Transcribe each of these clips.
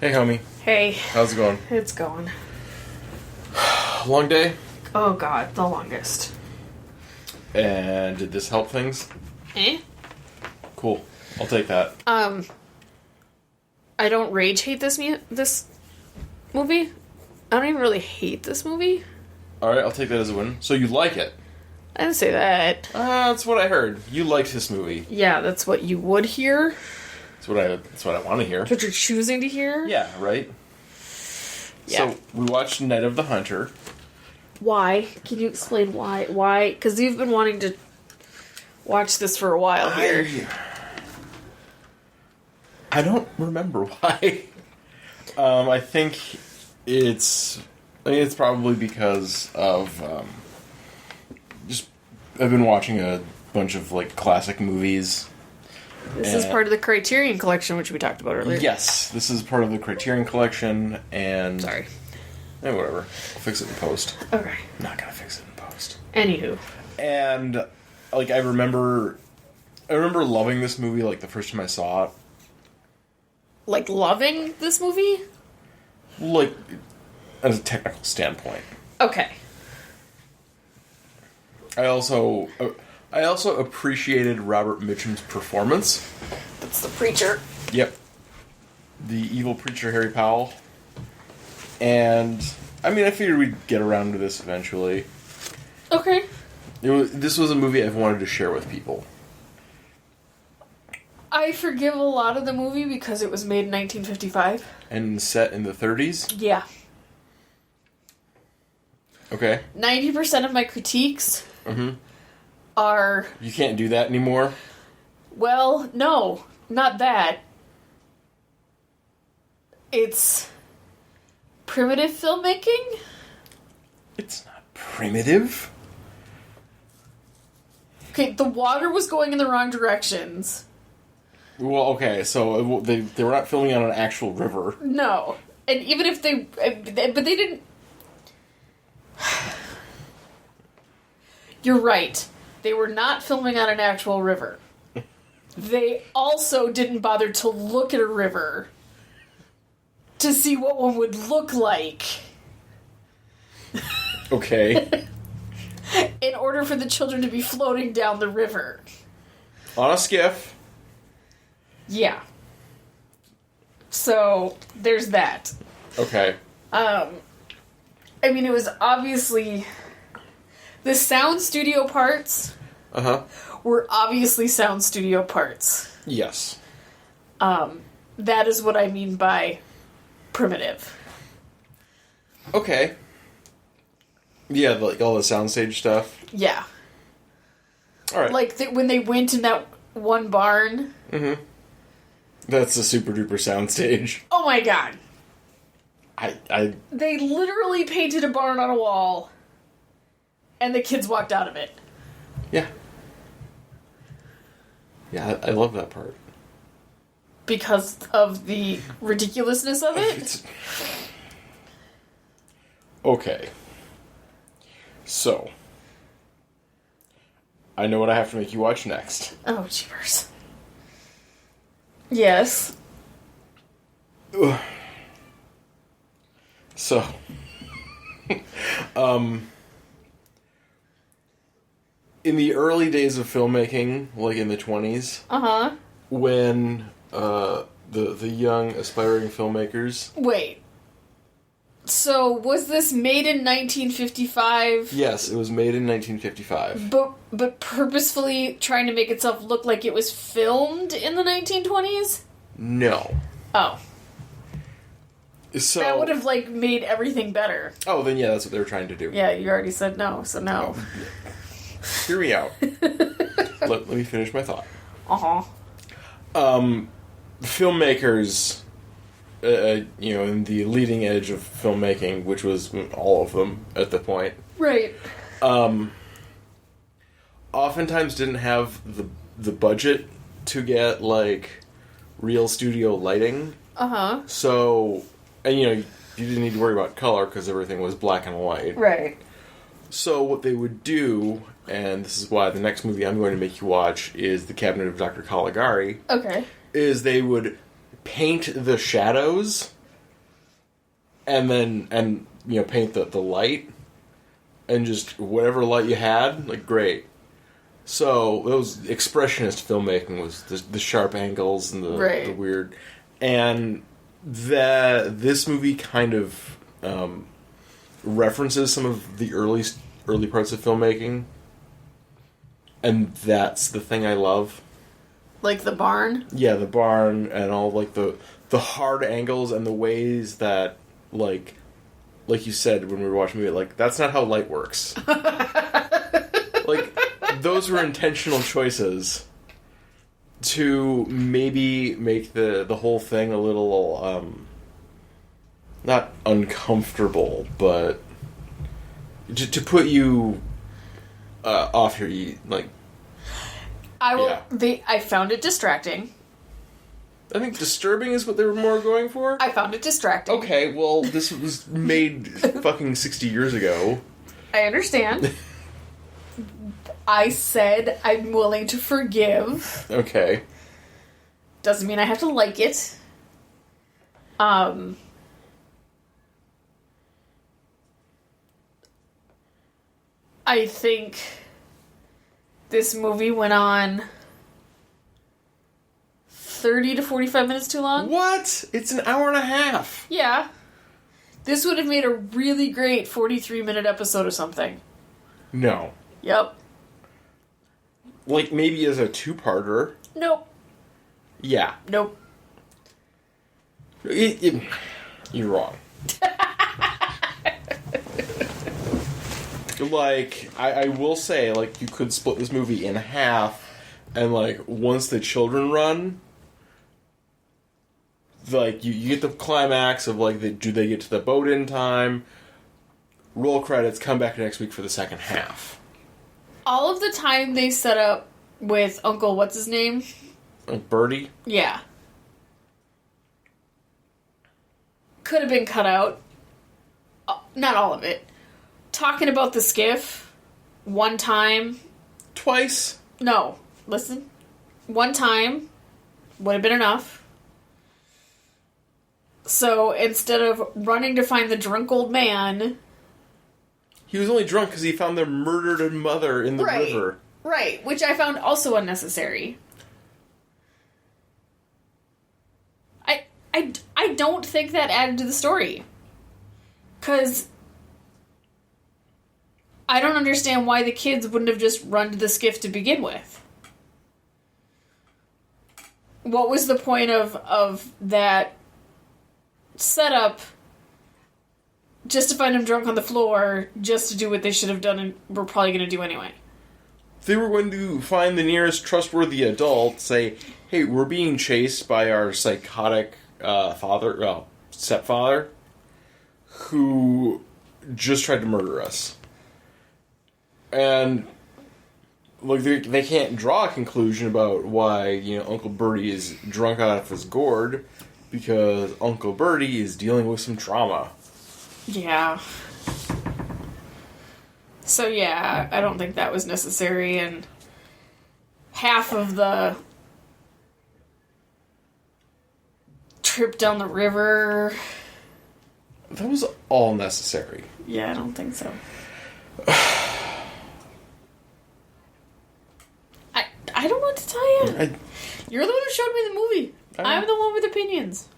Hey, homie. Hey. How's it going? It's going. Long day? Oh god, the longest. And did this help things? Cool. I'll take that. I don't rage hate this movie. I don't even really hate this movie. Alright, I'll take that as a win. So you like it? I didn't say that. That's what I heard. You liked this movie. Yeah, that's what you would hear. That's what I want to hear. That's what you're choosing to hear? Yeah, right? Yeah. So, we watched Night of the Hunter. Why? Can you explain why? Why? Because you've been wanting to watch this for a while here. I don't remember why. I think it's probably because of I've been watching a bunch of like classic movies. This is part of the Criterion Collection, which we talked about earlier. Yes, this is part of the Criterion Collection, and Sorry. Whatever. I'll fix it in post. Okay. I'm not gonna fix it in post. Anywho. And like I remember loving this movie like the first time I saw it. Like loving this movie? Like as a technical standpoint. Okay. I also appreciated Robert Mitchum's performance. That's the preacher. Yep. The evil preacher Harry Powell. And I mean, I figured we'd get around to this eventually. Okay. This was a movie I've wanted to share with people. I forgive a lot of the movie because it was made in 1955. And set in the 30s? Yeah. Okay. 90% of my critiques are... You can't do that anymore? Well, no. Not that. It's primitive filmmaking? It's not primitive. Okay, the water was going in the wrong directions. Well, okay, so they were not filming on an actual river. No. And even if they... But they didn't... You're right. They were not filming on an actual river. They also didn't bother to look at a river to see what one would look like. Okay. In order for the children to be floating down the river. On a skiff. Yeah. So, there's that. Okay. I mean, it was obviously... The sound studio parts were obviously sound studio parts. Yes. That is what I mean by primitive. Okay. Yeah, like all the soundstage stuff. Yeah. Alright. Like, when they went in that one barn. Mm-hmm. That's a super duper soundstage. Oh my god. They literally painted a barn on a wall. And the kids walked out of it. Yeah. Yeah, I love that part. Because of the ridiculousness of it? Okay. So. I know what I have to make you watch next. Oh, jeepers. Yes. Ugh. So. In the early days of filmmaking, like in the 20s, when the young aspiring filmmakers... Wait. So, was this made in 1955? Yes, it was made in 1955. But purposefully trying to make itself look like it was filmed in the 1920s? No. Oh. So that would have, like, made everything better. Oh, then yeah, that's what they were trying to do. Yeah, you already said no, so no. Hear me out. let me finish my thought. Filmmakers, in the leading edge of filmmaking, which was all of them at the point. Right. Oftentimes didn't have the budget to get, like, real studio lighting. So, and you didn't need to worry about color because everything was black and white. Right. So what they would do, and this is why the next movie I'm going to make you watch is The Cabinet of Dr. Caligari. Okay. Is they would paint the shadows and paint the light, and just whatever light you had, like, great. So those expressionist filmmaking was the sharp angles and the weird, and this movie kind of references some of the early parts of filmmaking, and that's the thing I love. Like the barn? Yeah, the barn and all, like, the hard angles and the ways that, like you said when we were watching the movie, like, that's not how light works. Like, those were intentional choices to maybe make the whole thing a little, not uncomfortable, but to put you off your, like... I found it distracting. I think disturbing is what they were more going for. I found it distracting. Okay, well, this was made fucking 60 years ago. I understand. I said I'm willing to forgive. Okay. Doesn't mean I have to like it. I think this movie went on 30 to 45 minutes too long. What? It's an hour and a half. Yeah. This would have made a really great 43-minute episode or something. No. Yep. Like, maybe as a two-parter. Nope. Yeah. Nope. You're wrong. Like, I will say, like, you could split this movie in half, and, like, once the children run, like, you get the climax of, like, do they get to the boat in time? Roll credits, come back next week for the second half. All of the time they set up with Uncle, what's his name? Birdie? Yeah. Could have been cut out. Not all of it. Talking about the skiff one time. Twice? No. Listen. One time would have been enough. So instead of running to find the drunk old man... He was only drunk because he found their murdered mother in the river. Right, which I found also unnecessary. I don't think that added to the story. Because I don't understand why the kids wouldn't have just run to the skiff to begin with. What was the point of that setup just to find him drunk on the floor, just to do what they should have done and were probably going to do anyway? They were going to find the nearest trustworthy adult, say, hey, we're being chased by our psychotic stepfather, who just tried to murder us. And, like, they can't draw a conclusion about why, Uncle Bertie is drunk out of his gourd, because Uncle Bertie is dealing with some trauma. Yeah. So, yeah, I don't think that was necessary, and half of the trip down the river... That was all necessary. Yeah, I don't think so. I don't know what to tell you. You're the one who showed me the movie. I'm the one with opinions.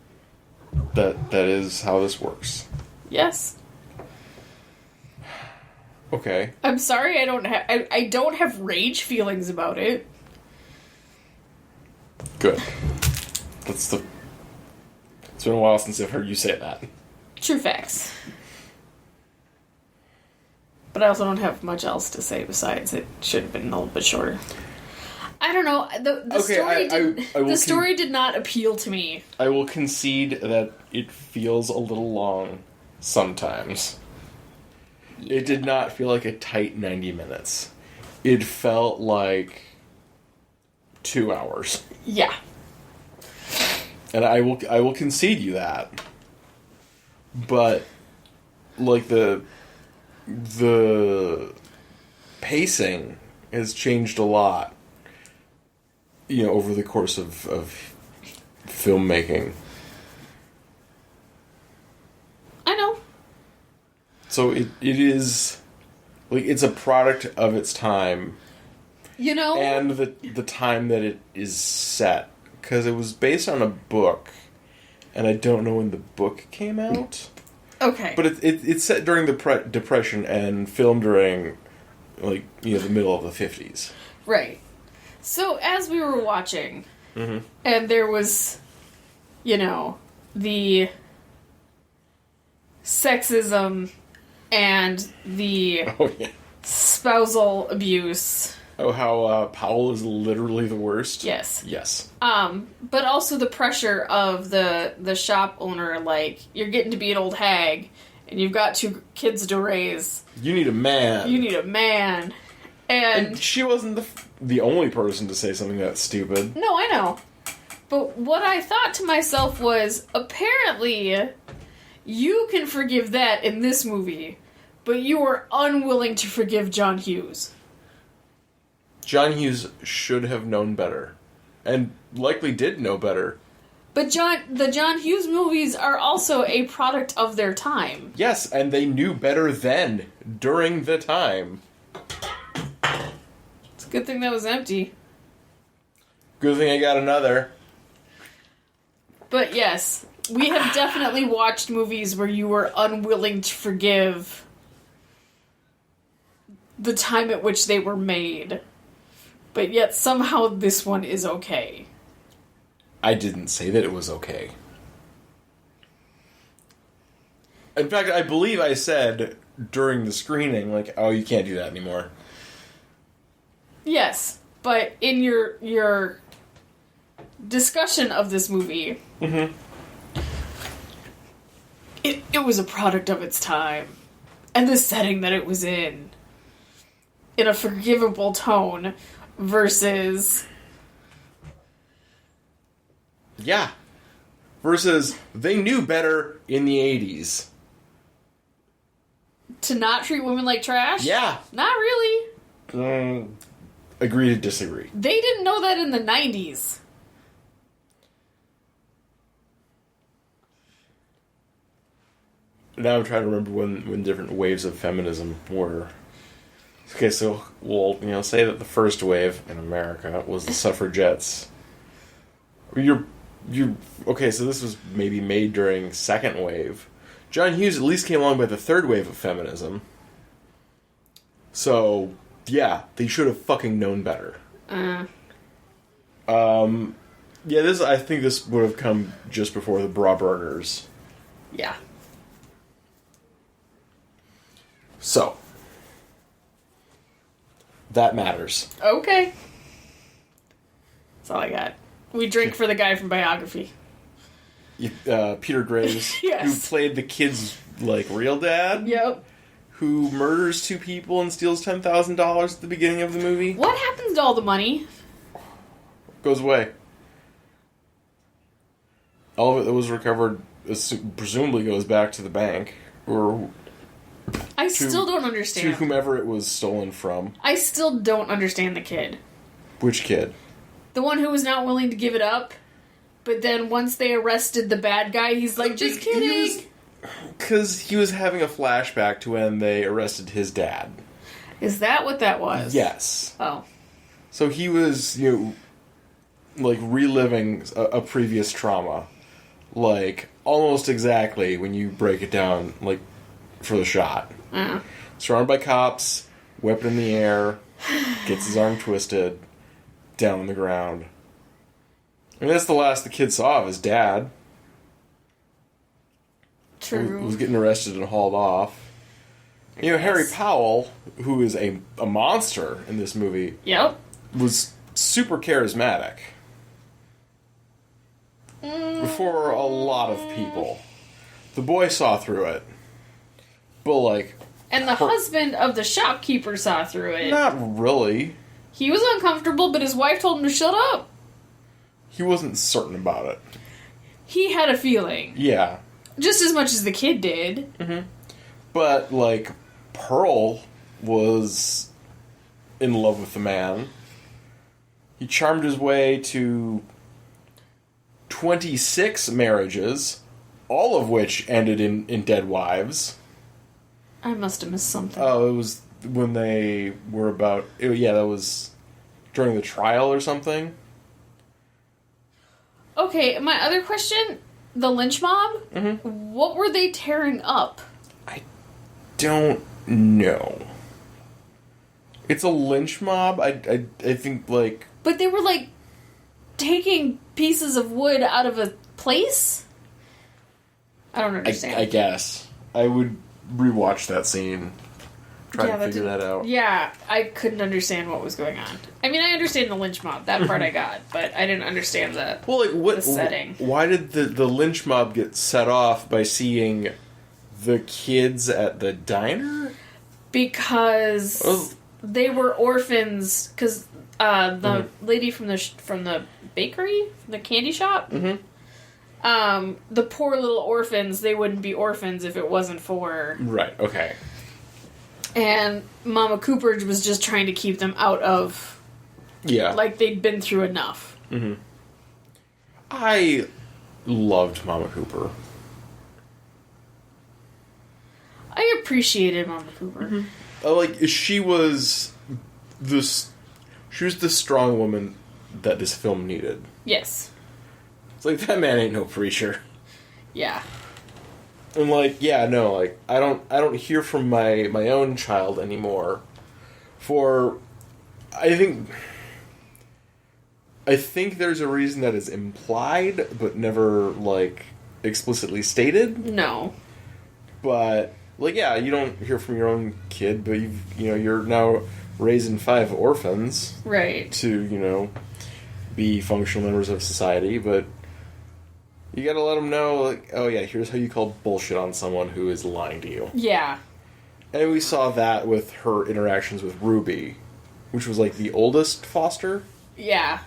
That is how this works. Yes. Okay. I'm sorry I don't have rage feelings about it. Good. It's been a while since I've heard you say that. True facts. But I also don't have much else to say besides it should have been a little bit shorter. I don't know. The story did not appeal to me. I will concede that it feels a little long sometimes. It did not feel like a tight 90 minutes. It felt like 2 hours. Yeah. And I will concede you that. But, like, the pacing has changed a lot, over the course of filmmaking. I know. So it is... Like, it's a product of its time. You know? And the time that it is set. Because it was based on a book. And I don't know when the book came out. Okay. But it's set during the Depression and filmed during, like, you know, the middle of the 50s. Right. So, as we were watching, and there was, you know, the sexism and the spousal abuse. Oh, how Powell is literally the worst? Yes. Yes. But also the pressure of the shop owner, like, you're getting to be an old hag, and you've got 2 kids to raise. You need a man. You need a man. And she wasn't the only person to say something that stupid. No, I know. But what I thought to myself was, apparently, you can forgive that in this movie, but you are unwilling to forgive John Hughes. John Hughes should have known better. And likely did know better. But the John Hughes movies are also a product of their time. Yes, and they knew better then, during the time. It's a good thing that was empty. Good thing I got another. But yes, we have definitely watched movies where you were unwilling to forgive the time at which they were made. But yet somehow this one is okay. I didn't say that it was okay. In fact, I believe I said during the screening, like, oh, you can't do that anymore. Yes, but in your discussion of this movie, it was a product of its time. And the setting that it was in a forgivable tone, versus... Yeah. Versus, they knew better in the 80s. To not treat women like trash? Yeah. Not really. Agree to disagree. They didn't know that in the 90s. Now I'm trying to remember when different waves of feminism were. Okay, so we'll say that the first wave in America was the suffragettes. Okay, so this was maybe made during second wave. John Hughes at least came along by the third wave of feminism. So, yeah, they should have fucking known better. Yeah, I think this would have come just before the bra burners. Yeah. So, that matters. Okay. That's all I got. We drink for the guy from Biography. Peter Graves, yes. who played the kid's, like, real dad. Yep. Who murders 2 people and steals $10,000 at the beginning of the movie. What happens to all the money? Goes away. All of it that was recovered presumably goes back to the bank. Or... I still don't understand. To whomever it was stolen from. I still don't understand the kid. Which kid? The one who was not willing to give it up, but then once they arrested the bad guy, he's like, just kidding. Because he was having a flashback to when they arrested his dad. Is that what that was? Yes. Oh. So he was, like, reliving a previous trauma. Like, almost exactly when you break it down, like, for the shot. Surrounded by cops, weapon in the air, gets his arm twisted, down on the ground. I mean, that's the last the kid saw of his dad. True. Who was getting arrested and hauled off. Harry Powell, who is a monster in this movie, yep, was super charismatic. For a lot of people. The boy saw through it. But, like... And the husband of the shopkeeper saw through it. Not really. He was uncomfortable, but his wife told him to shut up. He wasn't certain about it. He had a feeling. Yeah. Just as much as the kid did. Mm-hmm. But, like, Pearl was in love with the man. He charmed his way to 26 marriages, all of which ended in dead wives. I must have missed something. Oh, it was when they were about... that was during the trial or something. Okay, my other question, the lynch mob, what were they tearing up? I don't know. It's a lynch mob. I think, like... But they were, like, taking pieces of wood out of a place? I don't understand. I guess. I would rewatch that scene. Try to figure that out. Yeah, I couldn't understand what was going on. I mean, I understand the lynch mob. That part I got. But I didn't understand the setting. Why did the lynch mob get set off by seeing the kids at the diner? Because they were orphans. Because the lady from the bakery, from the candy shop, the poor little orphans, they wouldn't be orphans if it wasn't for... Right, okay. And Mama Cooper was just trying to keep them out of... Yeah. Like, they'd been through enough. Mm-hmm. I loved Mama Cooper. I appreciated Mama Cooper. She was the strong woman that this film needed. Yes. It's like, that man ain't no preacher. Yeah. And I don't hear from my own child anymore. I think there's a reason that is implied, but never, explicitly stated. No. But, you don't hear from your own kid, but you're now raising 5 orphans. Right. To, be functional members of society, but you gotta let them know, here's how you call bullshit on someone who is lying to you. Yeah. And we saw that with her interactions with Ruby, which was, the oldest foster. Yeah.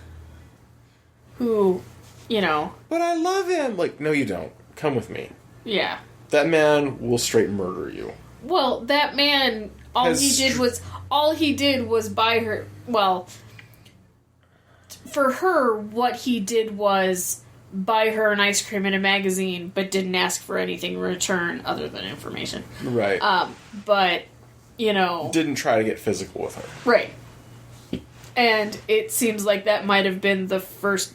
Who, But I love him! No, you don't. Come with me. Yeah. That man will straight murder you. Well, that man, all he did was buy her, for her, what he did was buy her an ice cream and a magazine, but didn't ask for anything in return other than information. Right. But, didn't try to get physical with her. Right. And it seems like that might have been the first...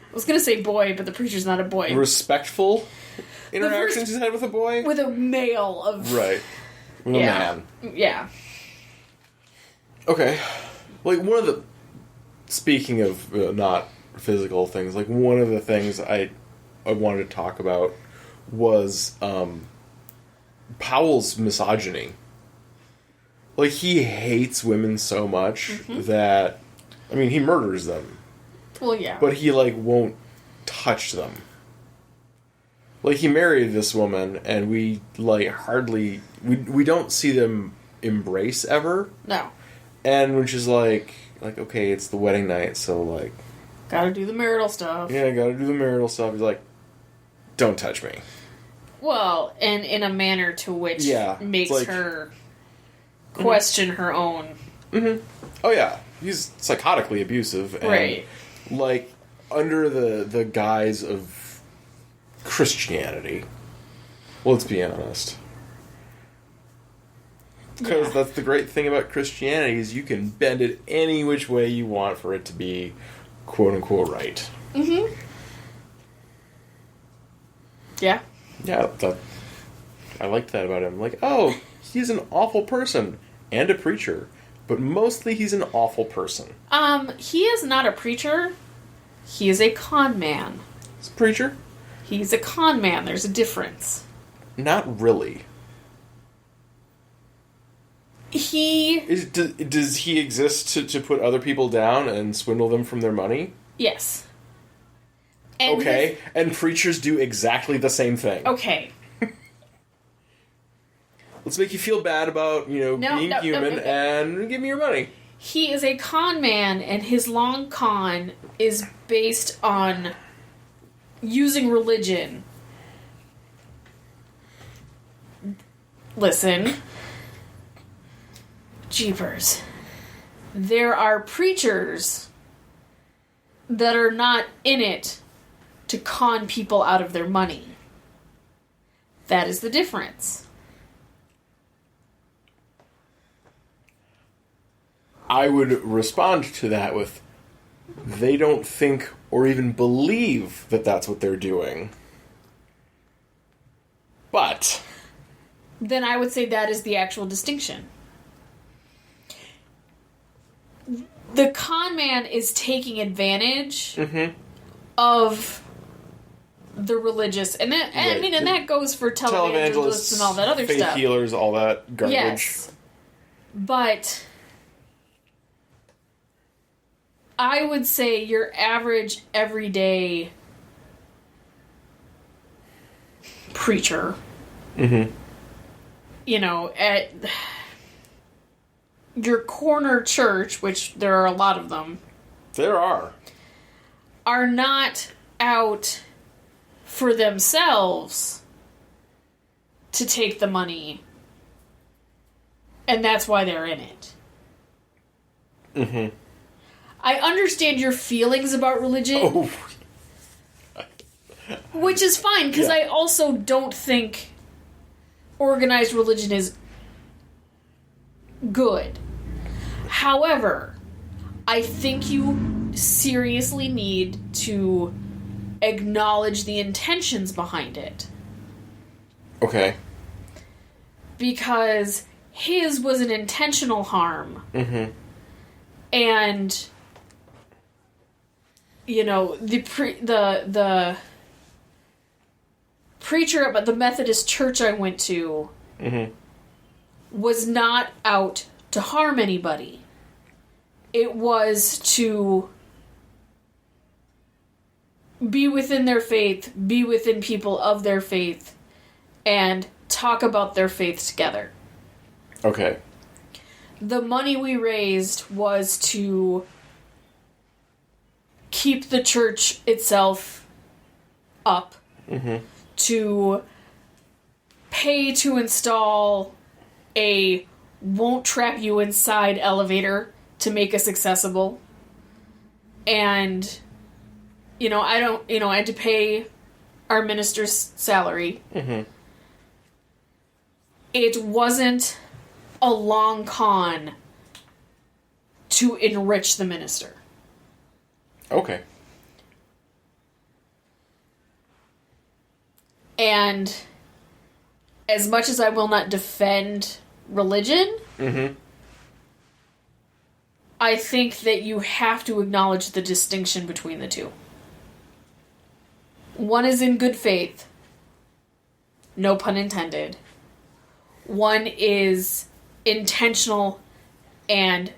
I was going to say boy, but the preacher's not a boy. Respectful interactions he's had with a boy? With a male of... Right. With a man. Yeah. Okay. One of the... Speaking of not physical things, one of the things I wanted to talk about was Powell's misogyny. He hates women so much that... I mean, he murders them. Well, yeah. But he, won't touch them. He married this woman, and we, hardly... We don't see them embrace ever. No. And which is, okay, it's the wedding night, so, Gotta do the marital stuff. Yeah, gotta do the marital stuff. He's like, don't touch me. Well, and in a manner to which makes her question her own. Mm-hmm. Oh, yeah. He's psychotically abusive. And, right. Under the guise of Christianity. Well, let's be honest. Because that's the great thing about Christianity is you can bend it any which way you want for it to be quote-unquote right. Mm-hmm. Yeah. Yeah, I liked that about him. He's an awful person and a preacher, but mostly he's an awful person. He is not a preacher. He is a con man. He's a preacher? He's a con man. There's a difference. Not really. Does he exist to put other people down and swindle them from their money? Yes. And and preachers do exactly the same thing. Okay. Let's make you feel bad about, being human and give me your money. He is a con man, and his long con is based on using religion. Listen. Jeepers. There are preachers that are not in it to con people out of their money. That is the difference. I would respond to that with, they don't think or even believe that that's what they're doing. But then I would say that is the actual distinction. The con man is taking advantage of the religious, and that, right. I mean, and that goes for televangelists and all that other faith stuff. Healers, all that garbage. Yes, but I would say your average, everyday preacher, you know, at your corner church, which there are a lot of them. There are not out for themselves to take the money. And that's why they're in it. I understand your feelings about religion. Oh. Which is fine, because I also don't think organized religion is good. However, I think you seriously need to acknowledge the intentions behind it. Okay. Because his was an intentional harm. And, you know, the preacher at the Methodist church I went to was not out to harm anybody. It was to be within their faith, be within people of their faith, and talk about their faith together. Okay. The money we raised was to keep the church itself up, to pay to install a won't trap you inside elevator to make us accessible. And, you know, I had to pay our minister's salary. It wasn't a long con to enrich the minister. Okay. And as much as I will not defend religion, I think that you have to acknowledge the distinction between the two. One is in good faith. No pun intended. One is intentional and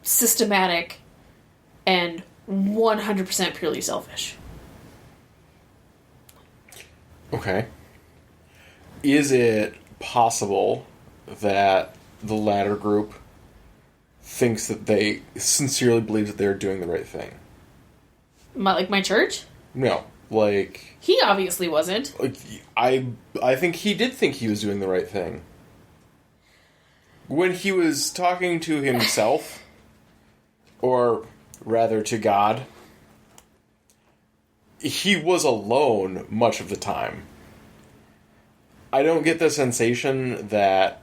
systematic and 100% purely selfish. Okay. Is it possible that the latter group thinks that they sincerely believe that they're doing the right thing? My church? No, like... He obviously wasn't. Like, I think he did think he was doing the right thing. When he was talking to himself, or rather to God, he was alone much of the time. I don't get the sensation that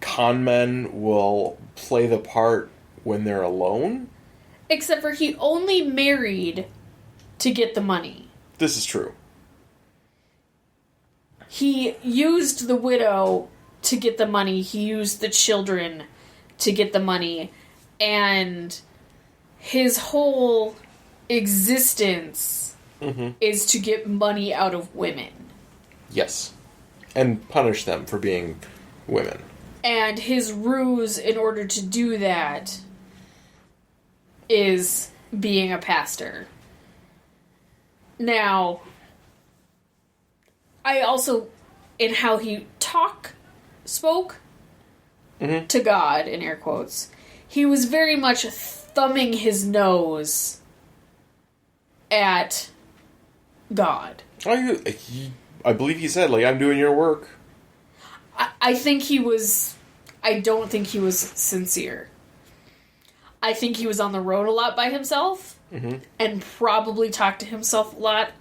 con men will play the part when they're alone. Except for he only married to get the money. This is true. He used the widow to get the money. He used the children to get the money. And his whole existence is to get money out of women. Yes. And punish them for being women. And his ruse in order to do that is being a pastor. Now, I also, in how he spoke to God, in air quotes, he was very much thumbing his nose at God. I believe he said, like, I'm doing your work. I don't think he was sincere. I think he was on the road a lot by himself and probably talked to himself a lot,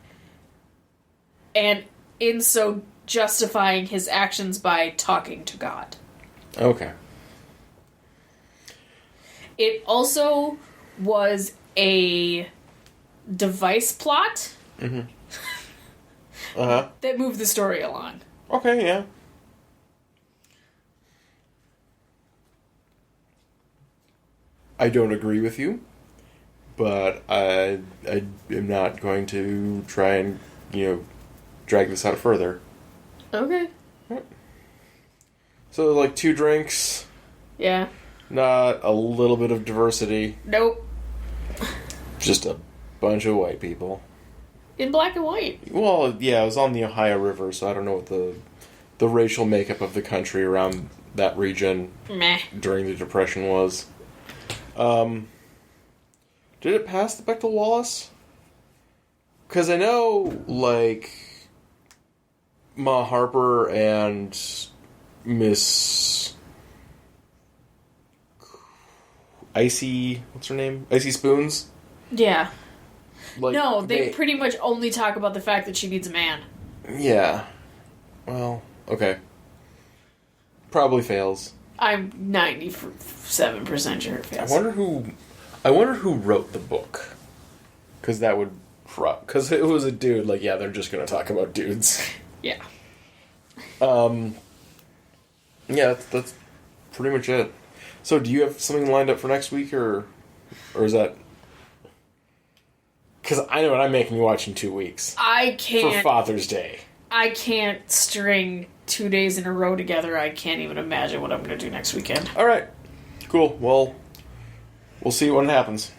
and in so justifying his actions by talking to God. Okay. It also was a device plot that moved the story along. Okay, yeah. I don't agree with you, but I am not going to try and, drag this out further. Okay. So, like, 2 drinks. Yeah. Not a little bit of diversity. Nope. Just a bunch of white people. In black and white. Well, yeah, it was on the Ohio River, so I don't know what the racial makeup of the country around that region during the Depression was. Did it pass the Bechdel-Wallace? Because I know, like, Ma Harper and Miss Icy... What's her name? Icy Spoons? Yeah. Like, no, they pretty much only talk about the fact that she needs a man. Yeah. Well, okay. Probably fails. I'm 97% sure it fails. I wonder who wrote the book. Because that would... Because it was a dude, like, yeah, they're just going to talk about dudes. Yeah. Yeah, that's pretty much it. So, do you have something lined up for next week, or is that... Because I know what I'm making you watch in 2 weeks. I can't... For Father's Day. I can't string 2 days in a row together. I can't even imagine what I'm going to do next weekend. Alright. Cool. Well, we'll see when it happens.